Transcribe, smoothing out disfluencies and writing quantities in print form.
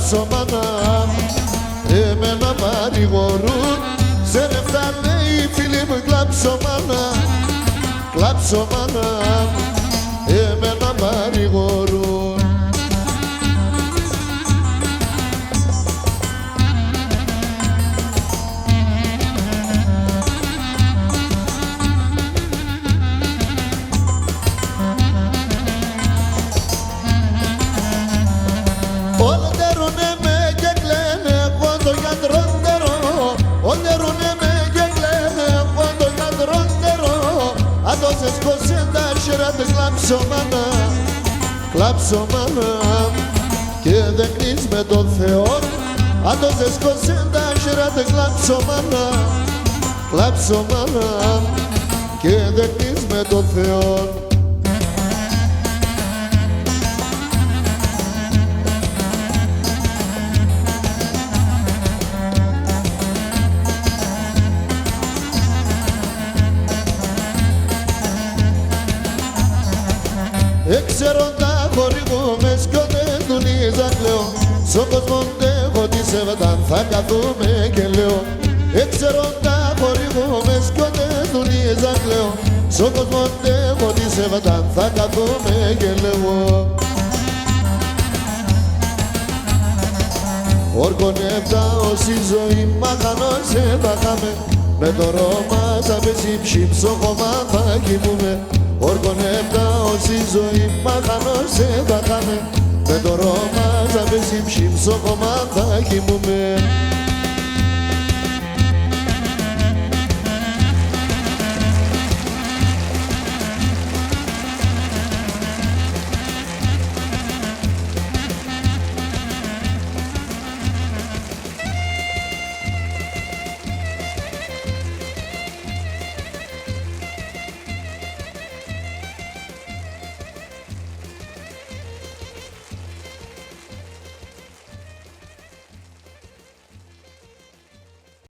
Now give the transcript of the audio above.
κλάψω μάνα, εμένα παρηγορούν. Σε νεφτά λέει οι φίλοι μου κλάψω μάνα, κλάψω μάνα, εμένα παρηγορούν. Κλάψω μάνα, κλάψω μάνα και δεν κλείς με τον Θεό. Αν το ζεσκώσει τα χέρια δεν κλάψω μάνα, κλάψω μάνα και δεν κλείς με τον Θεό. Έξερον τα χορηγούμες κι δεν δουλίζα κλαίω. Σ' ο κόσμον έχω τη σεβατάν θα καθούμε και λέω. Έξερον τα χορηγούμες κι δεν δουλίζα κλαίω. Σ' ο κόσμον έχω τη σεβατάν θα καθούμε και λέω. Ορκωνεύτα όση ζωή μάχανος σε θα χάμε. Με το Ρώμα θα πέσει ψυχoma θα κοιμούμε. Οργονεύτα όση ζωή μάχανος σε θα χάμε. Με το Ρώμα θα πέσει ψυχoma θα κοιμούμε.